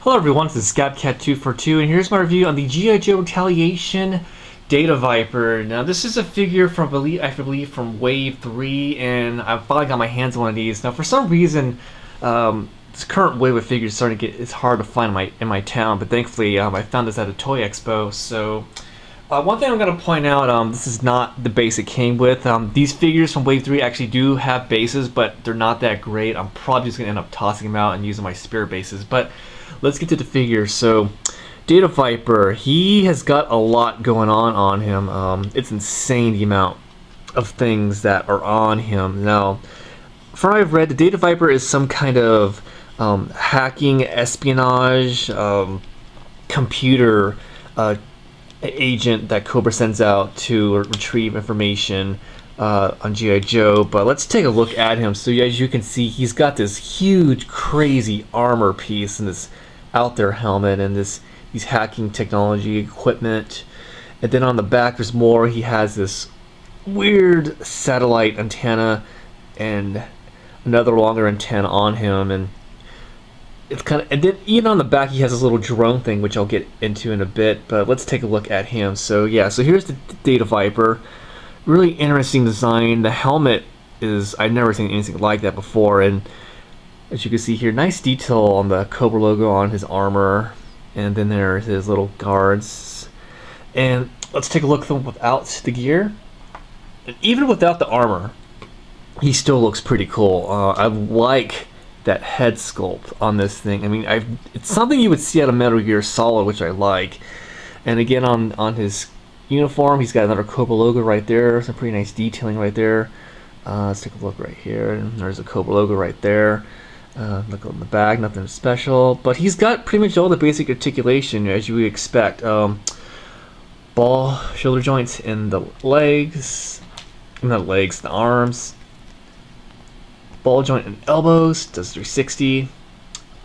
Hello everyone, this is ScabCat242 and here's my review on the G.I. Joe Retaliation Data Viper. Now this is a figure from, I believe, from Wave 3, and I finally got my hands on one of these. Now for some reason, this current wave of figures is starting to it's hard to find in my town, but thankfully I found this at a toy expo. So one thing I'm going to point out, this is not the base it came with. These figures from Wave 3 actually do have bases, but they're not that great. I'm probably just going to end up tossing them out and using my spare bases. But let's get to the figures. So, Data Viper, he has got a lot going on him. It's insane the amount of things that are on him. Now, from what I've read, the Data Viper is some kind of hacking, espionage, computer agent that Cobra sends out to retrieve information on G.I. Joe. But let's take a look at him. So as you can see, he's got this huge, crazy armor piece and this out there helmet and these hacking technology equipment. And then on the back there's more. He has this weird satellite antenna and another longer antenna on him, and it's kind of, and then even on the back he has this little drone thing which I'll get into in a bit. But let's take a look at him. So yeah, so here's the Data Viper. Really interesting design. The helmet is, I've never seen anything like that before, and as you can see here, nice detail on the Cobra logo on his armor, and then there's his little guards. And let's take a look at them without the gear. And even without the armor, he still looks pretty cool. I like that head sculpt on this thing. I mean, it's something you would see out of Metal Gear Solid, which I like. And again, on his uniform, he's got another Cobra logo right there. Some pretty nice detailing right there. Let's take a look right here, and there's a Cobra logo right there. Look on the back, nothing special, but he's got pretty much all the basic articulation as you would expect. Ball, shoulder joints in the legs, not legs, the arms. Ball joint in elbows, does 360.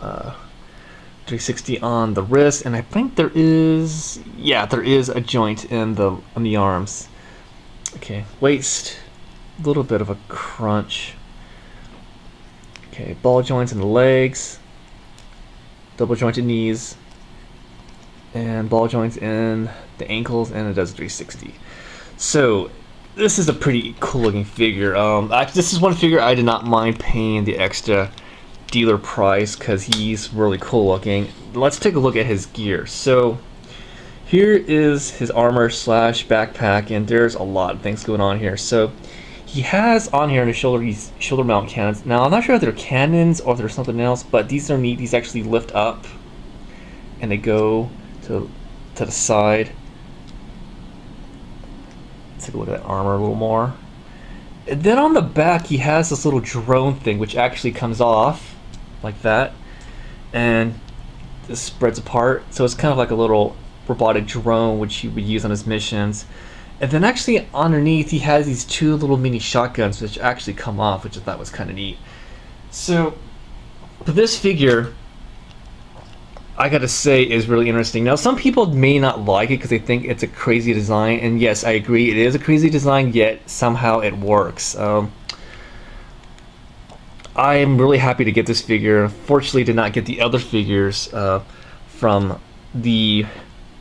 360 on the wrist, and I think there is a joint in the arms. Okay, waist, a little bit of a crunch. Okay, ball joints in the legs, double jointed knees, and ball joints in the ankles, and it does 360. So this is a pretty cool looking figure. This is one figure I did not mind paying the extra dealer price because he's really cool looking. Let's take a look at his gear. So here is his armor / backpack, and there's a lot of things going on here. So he has on here on his shoulder these shoulder mount cannons. Now I'm not sure if they're cannons or if they're something else, but these are neat. These actually lift up and they go to the side. Let's take a look at that armor a little more. And then on the back he has this little drone thing which actually comes off like that, and this spreads apart, so it's kind of like a little robotic drone which he would use on his missions. And then actually underneath he has these two little mini shotguns which actually come off, which I thought was kind of neat. So this figure, I gotta say, is really interesting. Now some people may not like it because they think it's a crazy design, and yes, I agree, it is a crazy design, yet somehow it works. I am really happy to get this figure. Unfortunately, did not get the other figures from the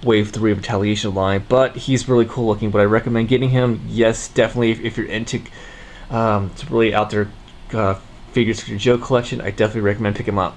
Wave 3 Retaliation line, but he's really cool looking. But I recommend getting him. Yes, definitely, if you're into it's really out there figures for your Joe collection, I definitely recommend picking him up.